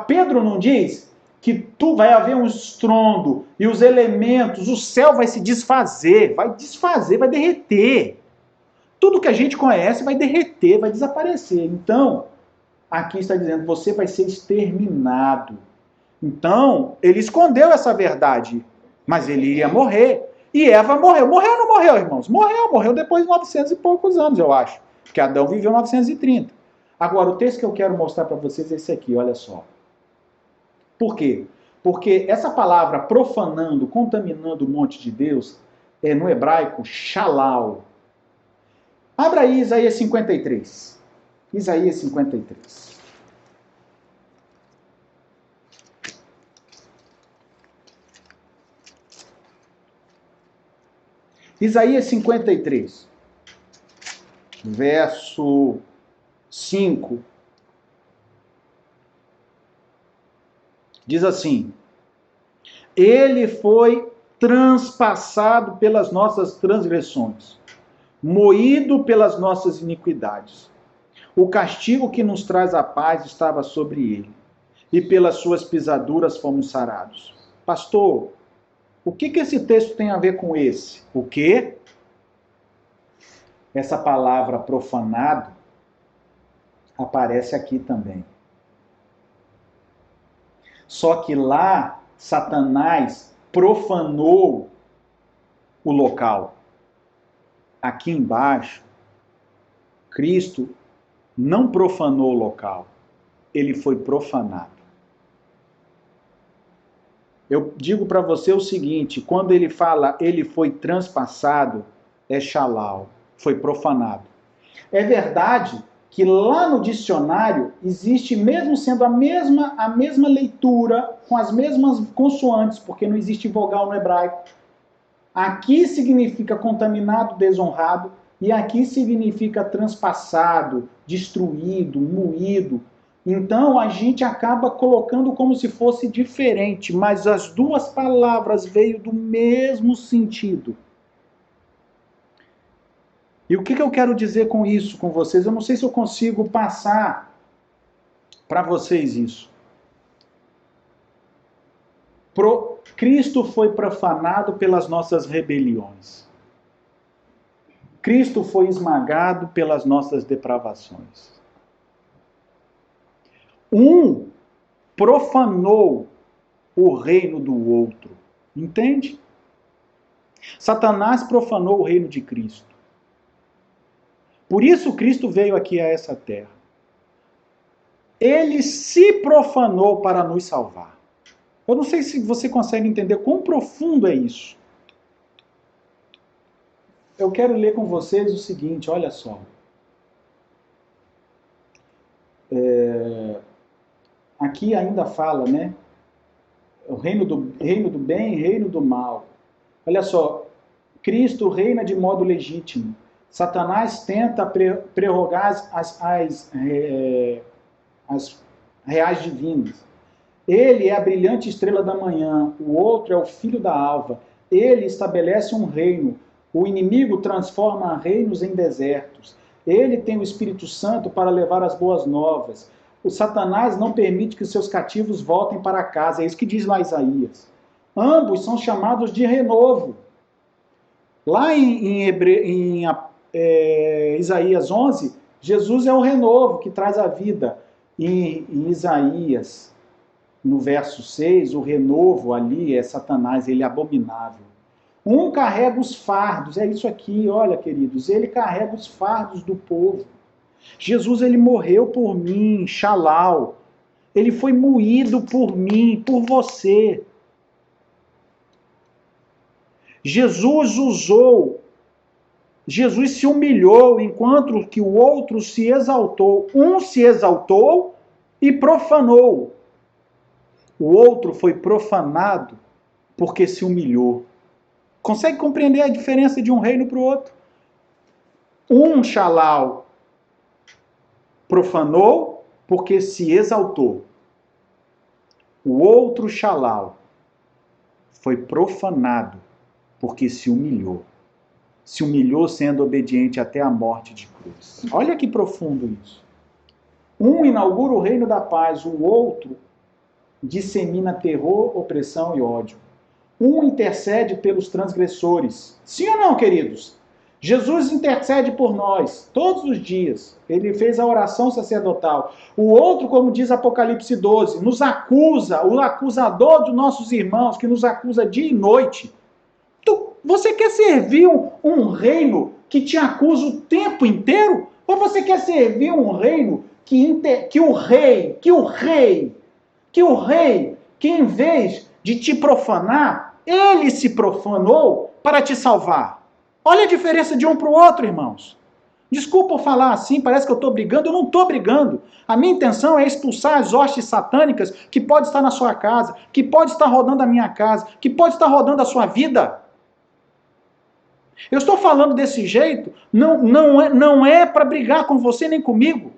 Pedro não diz que vai haver um estrondo e os elementos, o céu vai se desfazer, vai derreter. Tudo que a gente conhece vai derreter, vai desaparecer. Então, aqui está dizendo, você vai ser exterminado. Então, ele escondeu essa verdade, mas ele iria morrer. E Eva morreu. Morreu ou não morreu, irmãos? Morreu depois de 900 e poucos anos, eu acho. Porque Adão viveu 930. Agora, o texto que eu quero mostrar para vocês é esse aqui, olha só. Por quê? Porque essa palavra profanando, contaminando o monte de Deus, é no hebraico shalal. Abra aí Isaías 53. Isaías 53. Isaías 53, verso 5. Diz assim: ele foi transpassado pelas nossas transgressões, moído pelas nossas iniquidades. O castigo que nos traz a paz estava sobre ele, e pelas suas pisaduras fomos sarados. Pastor, o que esse texto tem a ver com esse? O quê? Essa palavra profanado aparece aqui também. Só que lá, Satanás profanou o local. Aqui embaixo, Cristo não profanou o local. Ele foi profanado. Eu digo para você o seguinte, quando ele fala ele foi transpassado, é shalal, foi profanado. É verdade que lá no dicionário existe, mesmo sendo a mesma leitura, com as mesmas consoantes, porque não existe vogal no hebraico. Aqui significa contaminado, desonrado, e aqui significa transpassado, destruído, moído. Então a gente acaba colocando como se fosse diferente, mas as duas palavras veio do mesmo sentido. E o que eu quero dizer com isso, com vocês? Eu não sei se eu consigo passar para vocês isso. Cristo foi profanado pelas nossas rebeliões. Cristo foi esmagado pelas nossas depravações. Um profanou o reino do outro. Entende? Satanás profanou o reino de Cristo. Por isso Cristo veio aqui a essa terra. Ele se profanou para nos salvar. Eu não sei se você consegue entender quão profundo é isso. Eu quero ler com vocês o seguinte, olha só. Aqui ainda fala, né? O reino do bem, reino do mal. Olha só, Cristo reina de modo legítimo. Satanás tenta prerrogar as reais divinas. Ele é a brilhante estrela da manhã, o outro é o filho da alva. Ele estabelece um reino. O inimigo transforma reinos em desertos. Ele tem o Espírito Santo para levar as boas novas. O Satanás não permite que seus cativos voltem para casa. É isso que diz lá Isaías. Ambos são chamados de renovo. Lá em Isaías 11, Jesus é o renovo que traz a vida. Em Isaías no verso 6, o renovo ali é Satanás, ele é abominável. Um carrega os fardos, é isso aqui, olha, queridos, ele carrega os fardos do povo. Jesus, ele morreu por mim, xalau. Ele foi moído por mim, por você. Jesus se humilhou, enquanto que o outro se exaltou. Um se exaltou e profanou. O outro foi profanado porque se humilhou. Consegue compreender a diferença de um reino para o outro? Um xalau profanou porque se exaltou. O outro xalau foi profanado porque se humilhou. Se humilhou sendo obediente até a morte de cruz. Olha que profundo isso. Um inaugura o reino da paz, o outro dissemina terror, opressão e ódio. Um intercede pelos transgressores. Sim ou não, queridos? Jesus intercede por nós todos os dias. Ele fez a oração sacerdotal. O outro, como diz Apocalipse 12, nos acusa, o acusador dos nossos irmãos, que nos acusa dia e noite. Você quer servir um reino que te acusa o tempo inteiro? Ou você quer servir um reino que o rei, que em vez de te profanar, ele se profanou para te salvar? Olha a diferença de um para o outro, irmãos. Desculpa eu falar assim, parece que eu estou brigando. Eu não estou brigando. A minha intenção é expulsar as hostes satânicas que pode estar na sua casa, que pode estar rodando a minha casa, que pode estar rodando a sua vida. Eu estou falando desse jeito, não é para brigar com você nem comigo,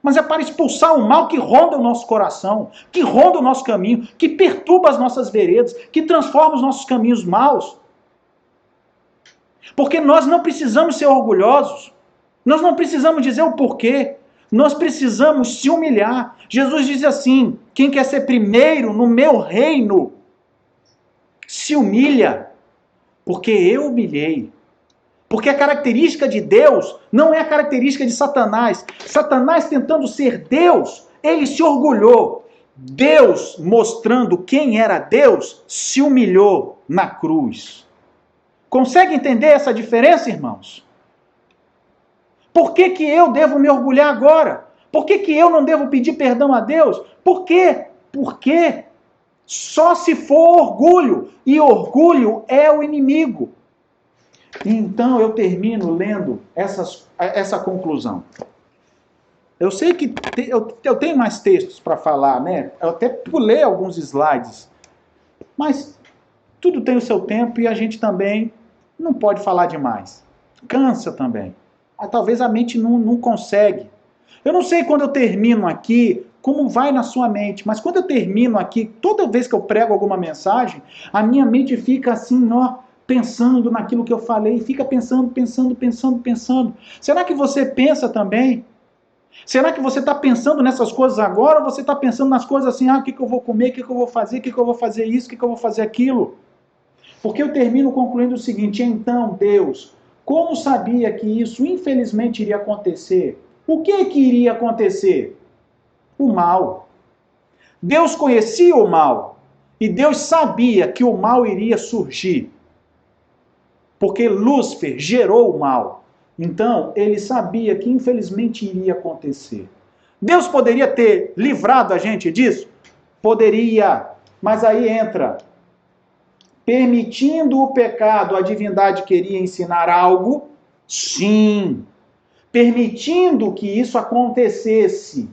mas é para expulsar o mal que ronda o nosso coração, que ronda o nosso caminho, que perturba as nossas veredas, que transforma os nossos caminhos maus. Porque nós não precisamos ser orgulhosos, nós não precisamos dizer o porquê, nós precisamos se humilhar. Jesus diz assim: quem quer ser primeiro no meu reino, se humilha, porque eu humilhei. Porque a característica de Deus não é a característica de Satanás. Satanás, tentando ser Deus, ele se orgulhou. Deus, mostrando quem era Deus, se humilhou na cruz. Consegue entender essa diferença, irmãos? Por que eu devo me orgulhar agora? Por que eu não devo pedir perdão a Deus? Por quê? Porque só se for orgulho. E orgulho é o inimigo. Então eu termino lendo essa conclusão. Eu sei que eu tenho mais textos para falar, né? Eu até pulei alguns slides. Mas tudo tem o seu tempo e a gente também não pode falar demais. Cansa também. Talvez a mente não consegue. Eu não sei quando eu termino aqui, como vai na sua mente, mas quando eu termino aqui, toda vez que eu prego alguma mensagem, a minha mente fica assim, pensando naquilo que eu falei, fica pensando. Será que você pensa também? Será que você está pensando nessas coisas agora, ou você está pensando nas coisas assim, o que eu vou comer, o que eu vou fazer, o que eu vou fazer isso, o que eu vou fazer aquilo? Porque eu termino concluindo o seguinte: então Deus, como sabia que isso infelizmente iria acontecer, o que iria acontecer? O mal. Deus conhecia o mal, e Deus sabia que o mal iria surgir. Porque Lúcifer gerou o mal. Então, ele sabia que infelizmente iria acontecer. Deus poderia ter livrado a gente disso? Poderia. Mas aí entra. Permitindo o pecado, a divindade queria ensinar algo? Sim. Permitindo que isso acontecesse,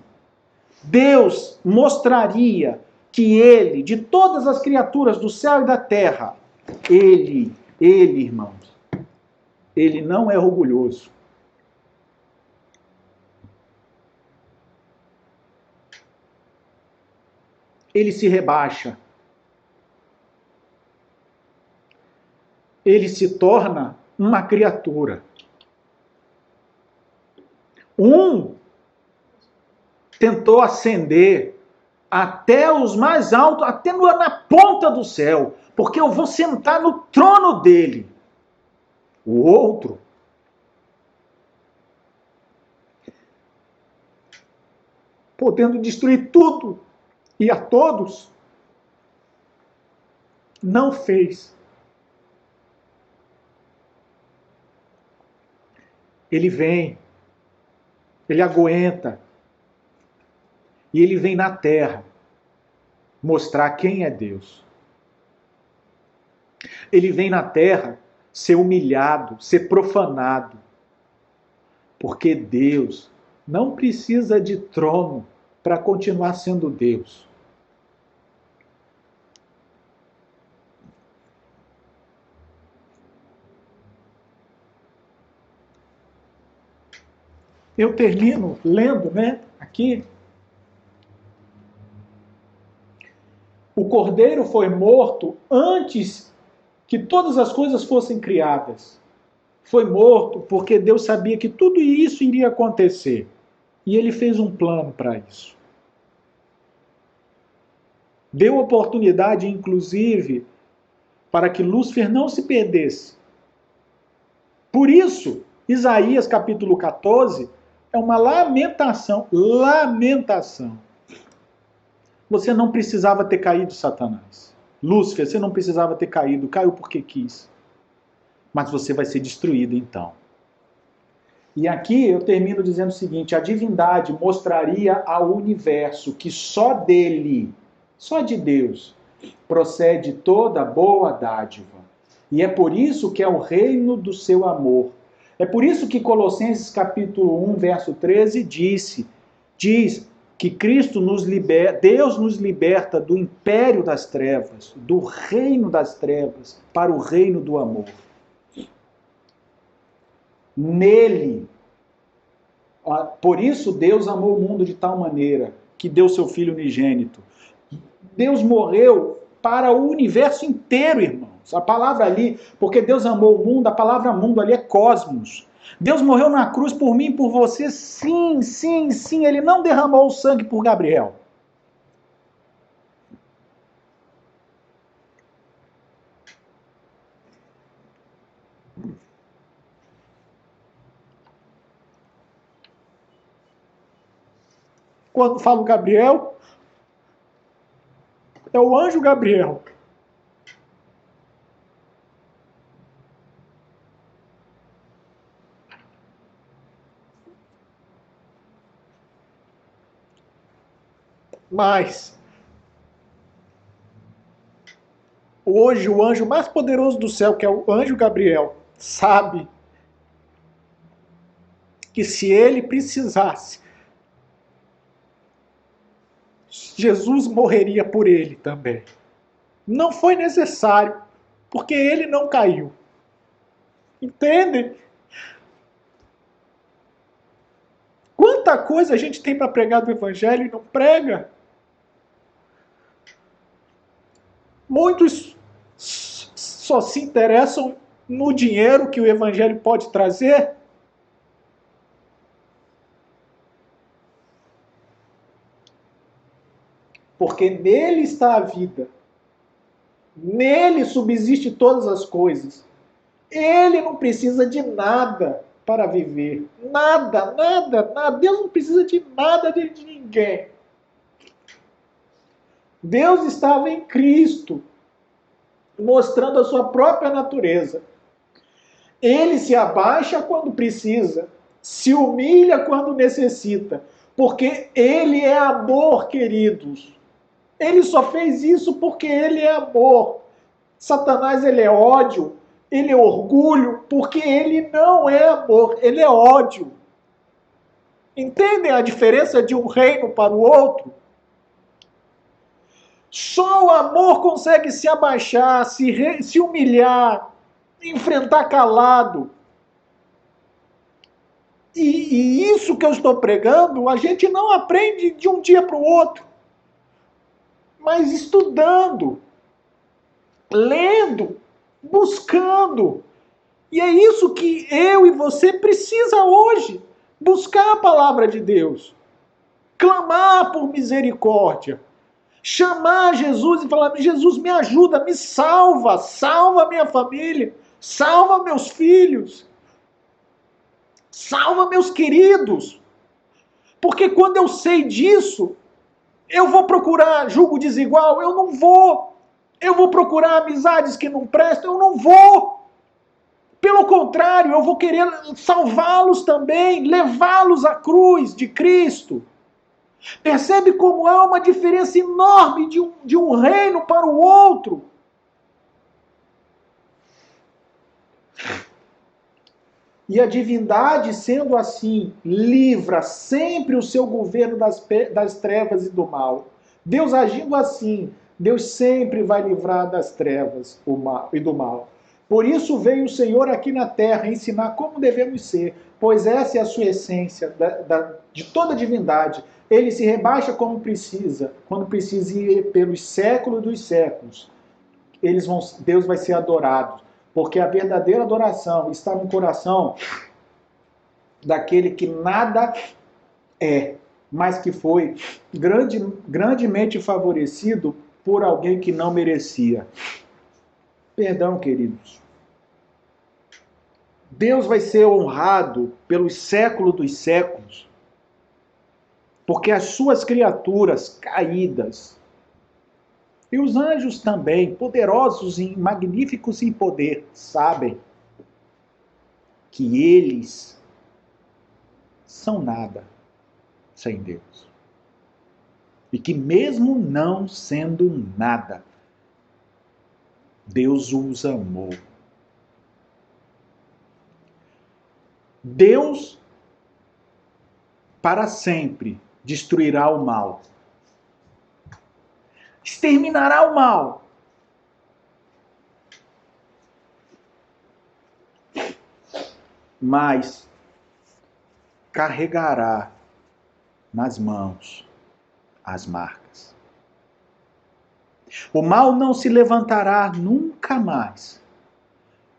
Deus mostraria que ele, de todas as criaturas do céu e da terra, ele, irmãos, ele não é orgulhoso. Ele se rebaixa. Ele se torna uma criatura. Um tentou ascender até os mais altos, até na ponta do céu, porque eu vou sentar no trono dele. O outro, podendo destruir tudo e a todos, não fez. Ele vem, ele aguenta, e ele vem na terra mostrar quem é Deus. Ele vem na terra ser humilhado, ser profanado, porque Deus não precisa de trono para continuar sendo Deus. Eu termino lendo, aqui. O cordeiro foi morto antes que todas as coisas fossem criadas. Foi morto porque Deus sabia que tudo isso iria acontecer. E ele fez um plano para isso. Deu oportunidade, inclusive, para que Lúcifer não se perdesse. Por isso, Isaías capítulo 14 é uma lamentação. Lamentação. Você não precisava ter caído, Satanás. Lúcifer, você não precisava ter caído. Caiu porque quis. Mas você vai ser destruído então. E aqui eu termino dizendo o seguinte: a divindade mostraria ao universo que só dele, só de Deus, procede toda boa dádiva. E é por isso que é o reino do seu amor. É por isso que Colossenses capítulo 1, verso 13 diz que Cristo nos liberta, Deus nos liberta do império das trevas, do reino das trevas, para o reino do amor. Nele. Por isso Deus amou o mundo de tal maneira que deu seu Filho unigênito. Deus morreu para o universo inteiro, irmãos. A palavra ali, porque Deus amou o mundo, a palavra mundo ali é cosmos. Deus morreu na cruz por mim e por você, sim, sim, sim. Ele não derramou o sangue por Gabriel. Quando falo Gabriel, é o anjo Gabriel. Mas hoje o anjo mais poderoso do céu, que é o anjo Gabriel, sabe que se ele precisasse, Jesus morreria por ele também. Não foi necessário, porque ele não caiu. Entende? Quanta coisa a gente tem para pregar do evangelho e não prega? Muitos só se interessam no dinheiro que o evangelho pode trazer. Porque nele está a vida. Nele subsiste todas as coisas. Ele não precisa de nada para viver. Nada, nada, nada. Deus não precisa de nada de ninguém. Deus estava em Cristo, mostrando a sua própria natureza. Ele se abaixa quando precisa, se humilha quando necessita, porque ele é amor, queridos. Ele só fez isso porque ele é amor. Satanás, ele é ódio, ele é orgulho, porque ele não é amor, ele é ódio. Entendem a diferença de um reino para o outro? Só o amor consegue se abaixar, se humilhar, enfrentar calado. E isso que eu estou pregando, a gente não aprende de um dia para o outro. Mas estudando, lendo, buscando. E é isso que eu e você precisa hoje. Buscar a palavra de Deus. Clamar por misericórdia. Chamar Jesus e falar: Jesus, me ajuda, me salva, salva minha família, salva meus filhos, salva meus queridos. Porque quando eu sei disso, eu vou procurar julgo desigual? Eu não vou. Eu vou procurar amizades que não prestam? Eu não vou. Pelo contrário, eu vou querer salvá-los também, levá-los à cruz de Cristo. Percebe como há uma diferença enorme de um reino para o outro? E a divindade, sendo assim, livra sempre o seu governo das trevas e do mal. Deus agindo assim, Deus sempre vai livrar das trevas e do mal. Por isso veio o Senhor aqui na terra ensinar como devemos ser, pois essa é a sua essência de toda a divindade. Ele se rebaixa como precisa, quando precisa ir pelos séculos dos séculos. Deus vai ser adorado. Porque a verdadeira adoração está no coração daquele que nada é, mas que foi grandemente favorecido por alguém que não merecia. Perdão, queridos. Deus vai ser honrado pelos séculos dos séculos, porque as suas criaturas caídas, e os anjos também, poderosos e magníficos em poder, sabem que eles são nada sem Deus. E que mesmo não sendo nada, Deus os amou. Deus, para sempre, destruirá o mal. Exterminará o mal. Mas carregará nas mãos as marcas. O mal não se levantará nunca mais.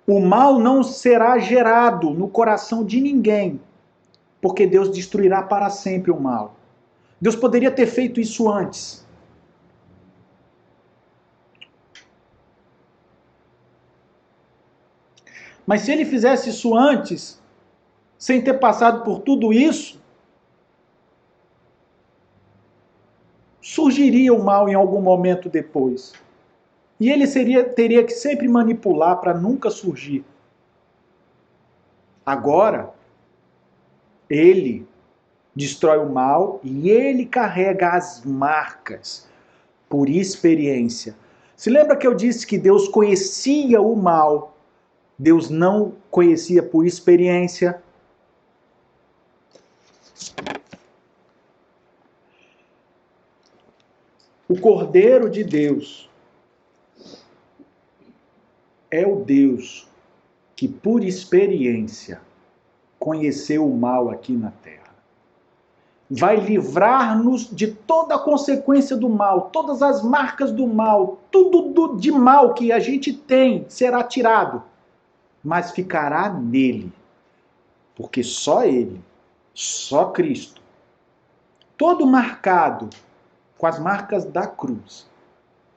O mal não será gerado no coração de ninguém, porque Deus destruirá para sempre o mal. Deus poderia ter feito isso antes. Mas se ele fizesse isso antes, sem ter passado por tudo isso, surgiria o mal em algum momento depois. E ele teria que sempre manipular para nunca surgir. Agora, ele destrói o mal e ele carrega as marcas por experiência. Se lembra que eu disse que Deus conhecia o mal? Deus não conhecia por experiência. O Cordeiro de Deus é o Deus que, por experiência, conheceu o mal aqui na terra. Vai livrar-nos de toda a consequência do mal, todas as marcas do mal, tudo de mal que a gente tem será tirado, mas ficará nele, porque só ele, só Cristo, todo marcado com as marcas da cruz.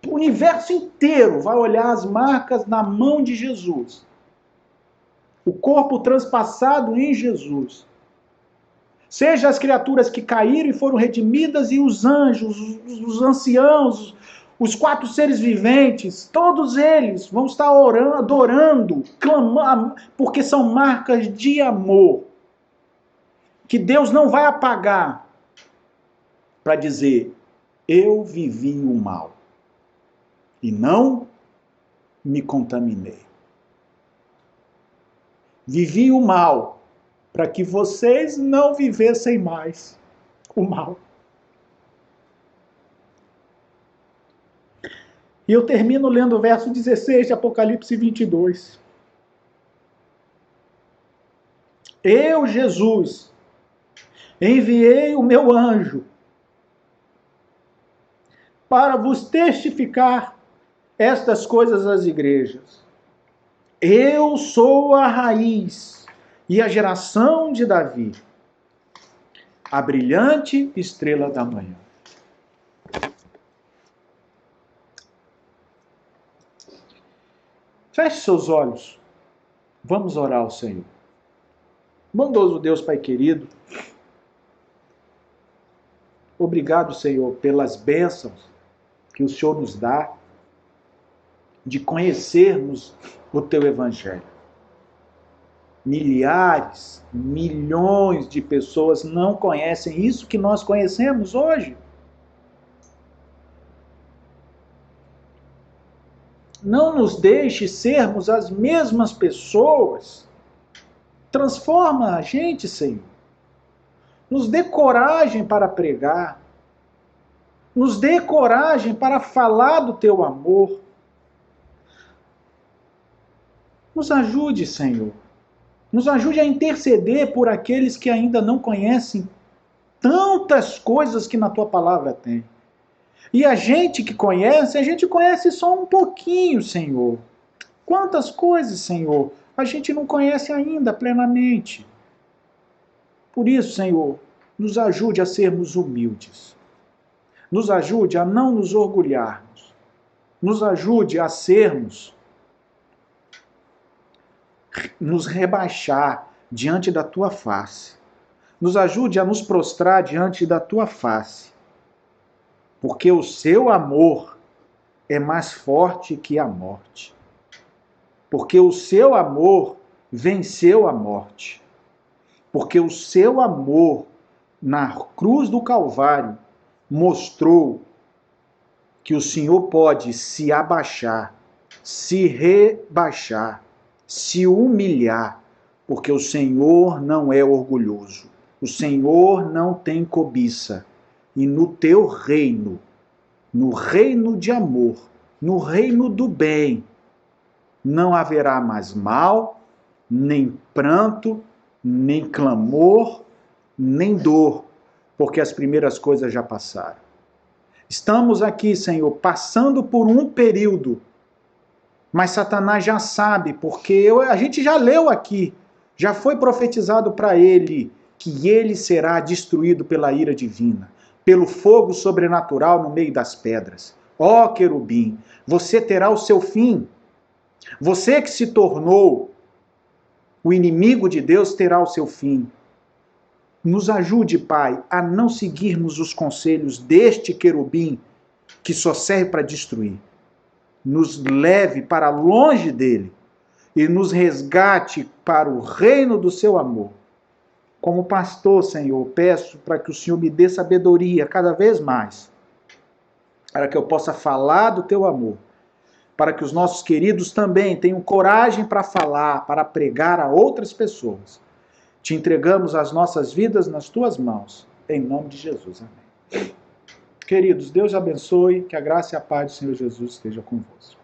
O universo inteiro vai olhar as marcas na mão de Jesus. O corpo transpassado em Jesus. Seja as criaturas que caíram e foram redimidas e os anjos, os anciãos, os 4 seres viventes, todos eles vão estar orando, adorando, clamando, porque são marcas de amor que Deus não vai apagar para dizer: eu vivi o mal e não me contaminei. Vivi o mal para que vocês não vivessem mais o mal. E eu termino lendo o verso 16 de Apocalipse 22. Eu, Jesus, enviei o meu anjo para vos testificar estas coisas às igrejas. Eu sou a raiz e a geração de Davi, a brilhante estrela da manhã. Feche seus olhos. Vamos orar ao Senhor. Bondoso Deus, Pai querido, obrigado, Senhor, pelas bênçãos que o Senhor nos dá. de conhecermos o teu evangelho. Milhares, milhões de pessoas não conhecem isso que nós conhecemos hoje. Não nos deixe sermos as mesmas pessoas. Transforma a gente, Senhor. Nos dê coragem para pregar. Nos dê coragem para falar do teu amor. Nos ajude, Senhor. Nos ajude a interceder por aqueles que ainda não conhecem tantas coisas que na tua palavra tem. E a gente conhece só um pouquinho, Senhor. Quantas coisas, Senhor, a gente não conhece ainda plenamente. Por isso, Senhor, nos ajude a sermos humildes. Nos ajude a não nos orgulharmos. Nos ajude a nos rebaixar diante da tua face. Nos ajude a nos prostrar diante da tua face. Porque o seu amor é mais forte que a morte. Porque o seu amor venceu a morte. Porque o seu amor na cruz do Calvário mostrou que o Senhor pode se abaixar, se rebaixar, se humilhar, porque o Senhor não é orgulhoso. O Senhor não tem cobiça. E no teu reino, no reino de amor, no reino do bem, não haverá mais mal, nem pranto, nem clamor, nem dor, porque as primeiras coisas já passaram. Estamos aqui, Senhor, passando por um período, mas Satanás já sabe, porque a gente já leu aqui, já foi profetizado para ele, que ele será destruído pela ira divina, pelo fogo sobrenatural no meio das pedras. Ó querubim, você terá o seu fim. Você que se tornou o inimigo de Deus terá o seu fim. Nos ajude, Pai, a não seguirmos os conselhos deste querubim que só serve para destruir. Nos leve para longe dele e nos resgate para o reino do seu amor. Como pastor, Senhor, peço para que o Senhor me dê sabedoria cada vez mais, para que eu possa falar do teu amor, para que os nossos queridos também tenham coragem para falar, para pregar a outras pessoas. Te entregamos as nossas vidas nas tuas mãos, em nome de Jesus. Amém. Queridos, Deus abençoe, que a graça e a paz do Senhor Jesus esteja convosco.